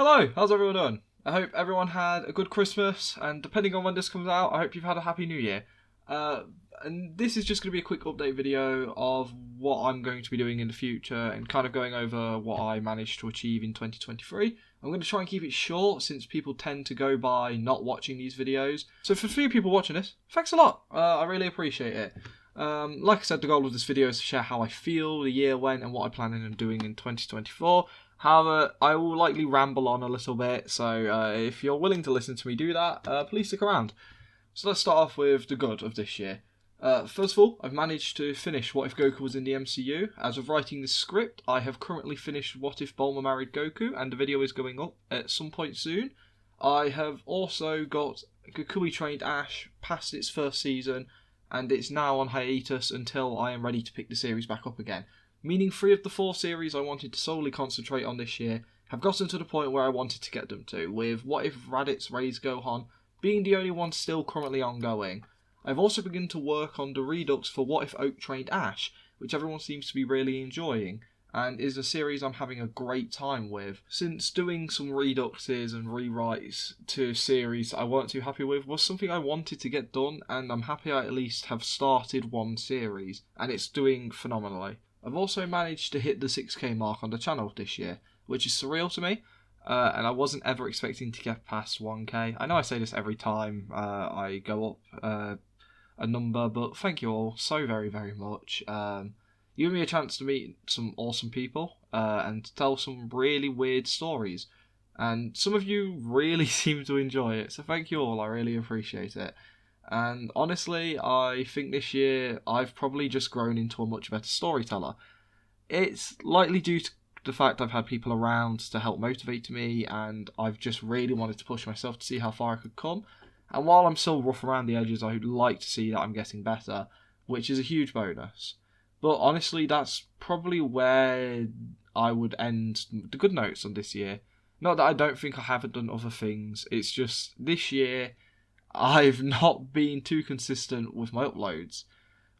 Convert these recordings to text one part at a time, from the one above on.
Hello, how's everyone doing? I hope everyone had a good Christmas, and depending on when this comes out, I hope you've had a happy new year. And this is just going to be a quick update video of what I'm going to be doing in the future and kind of going over what I managed to achieve in 2023. I'm going to try and keep it short since people tend to go by not watching these videos. So for a few people watching this, thanks a lot. I really appreciate it. Like I said, the goal of this video is to share how I feel the year went and what I plan on doing in 2024. However, I will likely ramble on a little bit, so if you're willing to listen to me do that, please stick around. So let's start off with the good of this year. First of all, I've managed to finish What If Goku Was in the MCU. As of writing this script, I have currently finished What If Bulma Married Goku, and the video is going up at some point soon. I have also got Kukui Trained Ash past its first season, and it's now on hiatus until I am ready to pick the series back up again. Meaning 3 of the 4 series I wanted to solely concentrate on this year have gotten to the point where I wanted to get them to, with What If Raditz Raised Gohan being the only one still currently ongoing. I've also begun to work on the Redux for What If Oak Trained Ash, which everyone seems to be really enjoying, and is a series I'm having a great time with. Since doing some reduxes and rewrites to series I weren't too happy with was something I wanted to get done, and I'm happy I at least have started one series, and it's doing phenomenally. I've also managed to hit the 6k mark on the channel this year, which is surreal to me, and I wasn't ever expecting to get past 1k. I know I say this every time I go up a number, but thank you all so very, very much. You give me a chance to meet some awesome people and tell some really weird stories, and some of you really seem to enjoy it, so thank you all, I really appreciate it. And honestly, I think this year I've probably just grown into a much better storyteller. It's likely due to the fact I've had people around to help motivate me, and I've just really wanted to push myself to see how far I could come. And while I'm still rough around the edges, I would like to see that I'm getting better, which is a huge bonus. But honestly, that's probably where I would end the good notes on this year. Not that I don't think I haven't done other things, it's just this year I've not been too consistent with my uploads,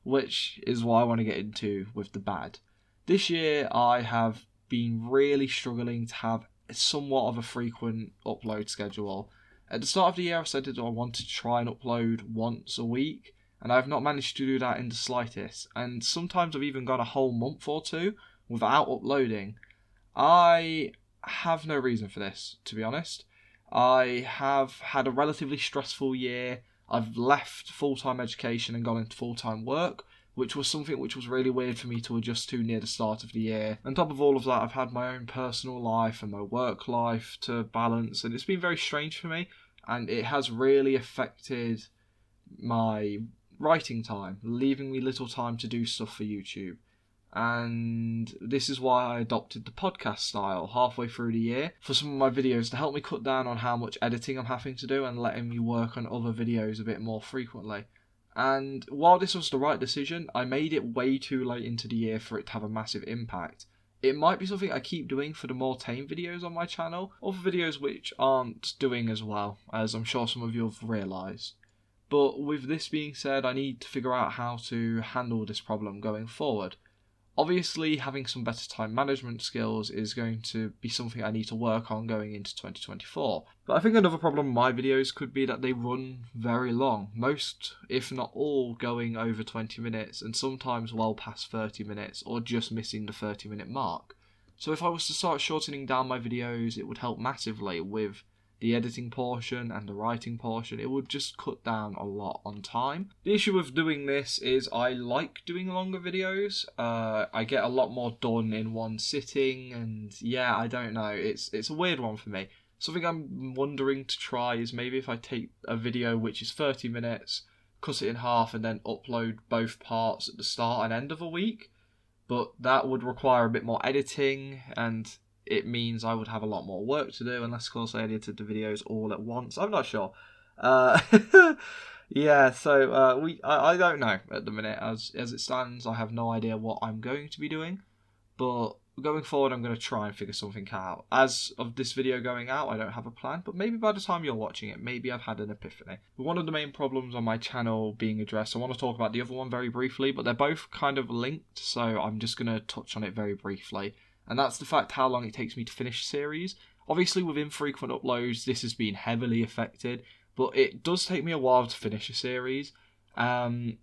which is what I want to get into with the bad. This year I have been really struggling to have somewhat of a frequent upload schedule. At the start of the year I said that I wanted to try and upload once a week, and I've not managed to do that in the slightest, and sometimes I've even gone a whole month or two without uploading. I have no reason for this, to be honest. I have had a relatively stressful year. I've left full-time education and gone into full-time work, which was something which was really weird for me to adjust to near the start of the year. On top of all of that, I've had my own personal life and my work life to balance, and it's been very strange for me, and it has really affected my writing time, leaving me little time to do stuff for YouTube. And this is why I adopted the podcast style halfway through the year for some of my videos to help me cut down on how much editing I'm having to do and letting me work on other videos a bit more frequently. And while this was the right decision, I made it way too late into the year for it to have a massive impact. It might be something I keep doing for the more tame videos on my channel, or for videos which aren't doing as well, as I'm sure some of you have realised. But with this being said, I need to figure out how to handle this problem going forward. Obviously, having some better time management skills is going to be something I need to work on going into 2024. But I think another problem with my videos could be that they run very long. Most, if not all, going over 20 minutes and sometimes well past 30 minutes or just missing the 30-minute mark. So if I was to start shortening down my videos, it would help massively with the editing portion and the writing portion. It would just cut down a lot on time. The issue with doing this is I like doing longer videos. I get a lot more done in one sitting, and yeah, I don't know. It's a weird one for me. Something I'm wondering to try is maybe if I take a video which is 30 minutes, cut it in half, and then upload both parts at the start and end of a week. But that would require a bit more editing, and it means I would have a lot more work to do, unless of course I edited the videos all at once. I'm not sure. Yeah, so I don't know at the minute. As it stands, I have no idea what I'm going to be doing. But going forward, I'm going to try and figure something out. As of this video going out, I don't have a plan, but maybe by the time you're watching it, maybe I've had an epiphany. But one of the main problems on my channel being addressed, I want to talk about the other one very briefly, but they're both kind of linked, so I'm just going to touch on it very briefly. And that's the fact how long it takes me to finish a series. Obviously, with infrequent uploads, this has been heavily affected, but it does take me a while to finish a series.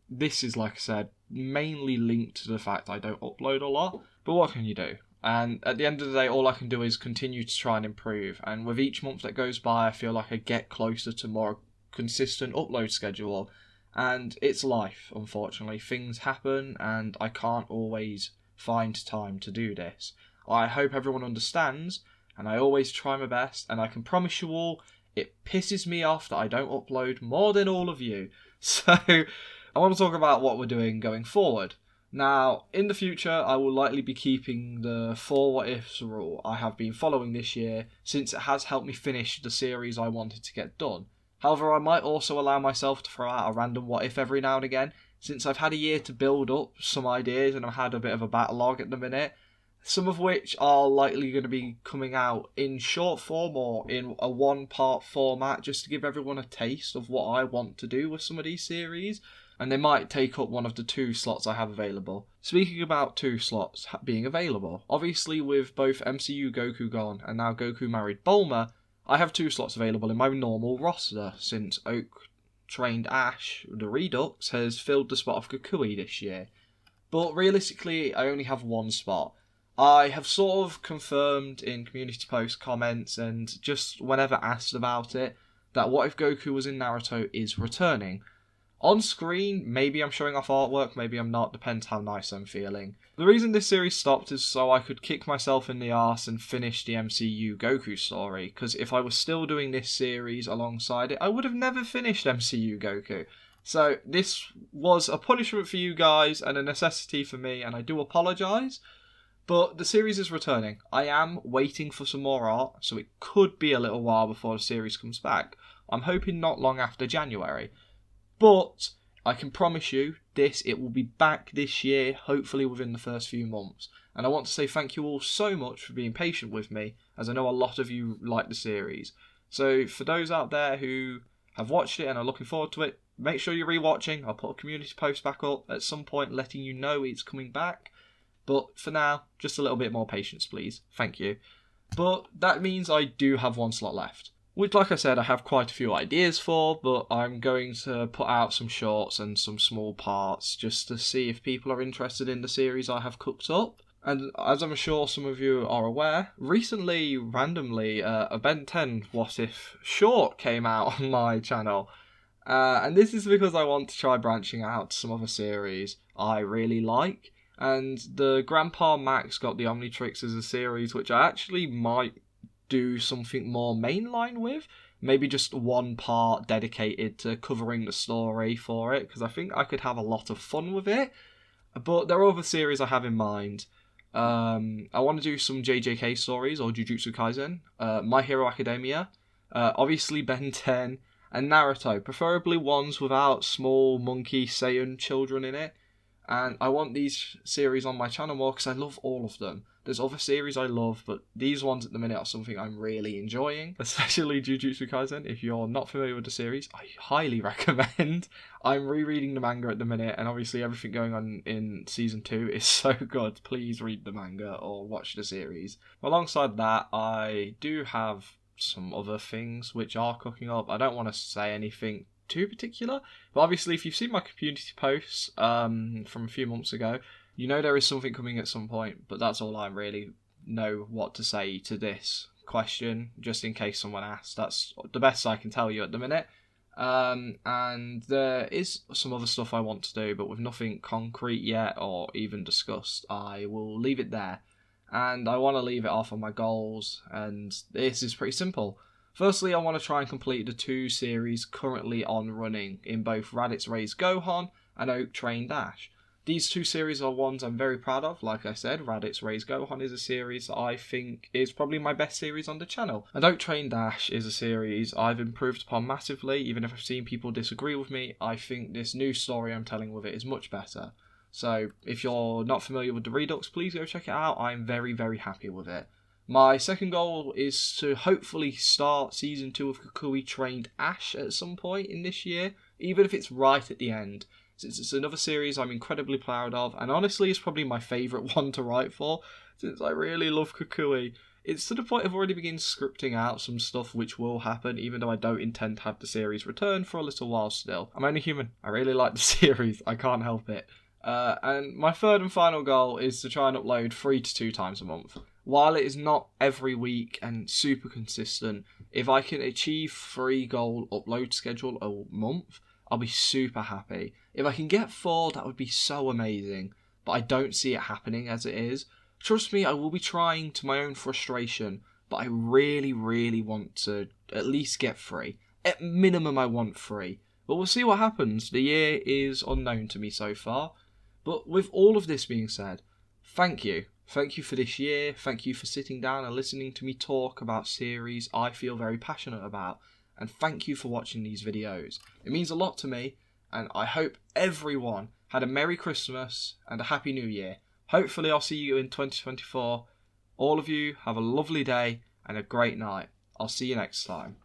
This is, like I said, mainly linked to the fact I don't upload a lot, but what can you do? And at the end of the day, all I can do is continue to try and improve. And with each month that goes by, I feel like I get closer to more consistent upload schedule. And it's life, unfortunately. Things happen, and I can't always find time to do this. I hope everyone understands, and I always try my best, and I can promise you all, it pisses me off that I don't upload more than all of you. So, I want to talk about what we're doing going forward. Now, in the future, I will likely be keeping the 4 what ifs rule I have been following this year, since it has helped me finish the series I wanted to get done. However, I might also allow myself to throw out a random what if every now and again, since I've had a year to build up some ideas and I've had a bit of a backlog at the minute, some of which are likely going to be coming out in short form or in a one-part format, just to give everyone a taste of what I want to do with some of these series, and they might take up one of the 2 slots I have available. Speaking about 2 slots being available, obviously with both MCU Goku gone and now Goku married Bulma, I have 2 slots available in my normal roster, since Oak trained Ash, the Redux, has filled the spot of Kukui this year. But realistically, I only have 1 spot. I have sort of confirmed in community post comments and just whenever asked about it, that What If Goku Was in Naruto is returning. On screen, maybe I'm showing off artwork, maybe I'm not, depends how nice I'm feeling. The reason this series stopped is so I could kick myself in the arse and finish the MCU Goku story, because if I was still doing this series alongside it, I would have never finished MCU Goku. So this was a punishment for you guys and a necessity for me, and I do apologise, but the series is returning. I am waiting for some more art, so it could be a little while before the series comes back. I'm hoping not long after January. But I can promise you it will be back this year, hopefully within the first few months. And I want to say thank you all so much for being patient with me, as I know a lot of you like the series. So for those out there who have watched it and are looking forward to it, make sure you're rewatching. I'll put a community post back up at some point letting you know it's coming back. But for now, just a little bit more patience, please. Thank you. But that means I do have 1 slot left, which, like I said, I have quite a few ideas for, but I'm going to put out some shorts and some small parts just to see if people are interested in the series I have cooked up. And as I'm sure some of you are aware, recently, randomly, a Ben 10 What If short came out on my channel. And this is because I want to try branching out to some other series I really like. And the Grandpa Max got the Omnitrix as a series, which I actually might do something more mainline with. Maybe just 1 part dedicated to covering the story for it, because I think I could have a lot of fun with it. But there are other series I have in mind. I want to do some JJK stories or Jujutsu Kaisen, My Hero Academia, obviously Ben 10, and Naruto, preferably ones without small monkey Saiyan children in it. And I want these series on my channel more because I love all of them. There's other series I love, but these ones at the minute are something I'm really enjoying, especially Jujutsu Kaisen. If you're not familiar with the series, I highly recommend. I'm rereading the manga at the minute, and obviously everything going on in Season 2 is so good. Please read the manga or watch the series. Alongside that, I do have some other things which are cooking up. I don't want to say anything too particular, but obviously if you've seen my community posts from a few months ago, you know there is something coming at some point, but that's all I really know what to say to this question, just in case someone asks. That's the best I can tell you at the minute. And there is some other stuff I want to do, but with nothing concrete yet or even discussed, I will leave it there. And I want to leave it off on my goals, and this is pretty simple. Firstly, I want to try and complete the 2 series currently on running in both Raditz Raised Gohan and Oak Trained Ash. These 2 series are ones I'm very proud of. Like I said, Raditz Raised Gohan is a series that I think is probably my best series on the channel. And Oak Trained Ash is a series I've improved upon massively. Even if I've seen people disagree with me, I think this new story I'm telling with it is much better. So if you're not familiar with the Redux, please go check it out. I'm very, very happy with it. My second goal is to hopefully start Season 2 of Kukui Trained Ash at some point in this year, even if it's right at the end, since it's another series I'm incredibly proud of, and honestly it's probably my favourite one to write for, since I really love Kukui. it's to the point I've already begun scripting out some stuff which will happen, even though I don't intend to have the series return for a little while still. I'm only human. I really like the series. I can't help it. And my third and final goal is to try and upload 3 to 2 times a month. While it is not every week and super consistent, if I can achieve 3 goal upload schedule a month, I'll be super happy. If I can get 4, that would be so amazing. But I don't see it happening as it is. Trust me, I will be trying to my own frustration, but I really, really want to at least get 3. At minimum, I want 3. But we'll see what happens. The year is unknown to me so far. But with all of this being said, thank you. Thank you for this year. Thank you for sitting down and listening to me talk about series I feel very passionate about. And thank you for watching these videos. It means a lot to me, and I hope everyone had a Merry Christmas and a Happy New Year. Hopefully I'll see you in 2024. All of you have a lovely day and a great night. I'll see you next time.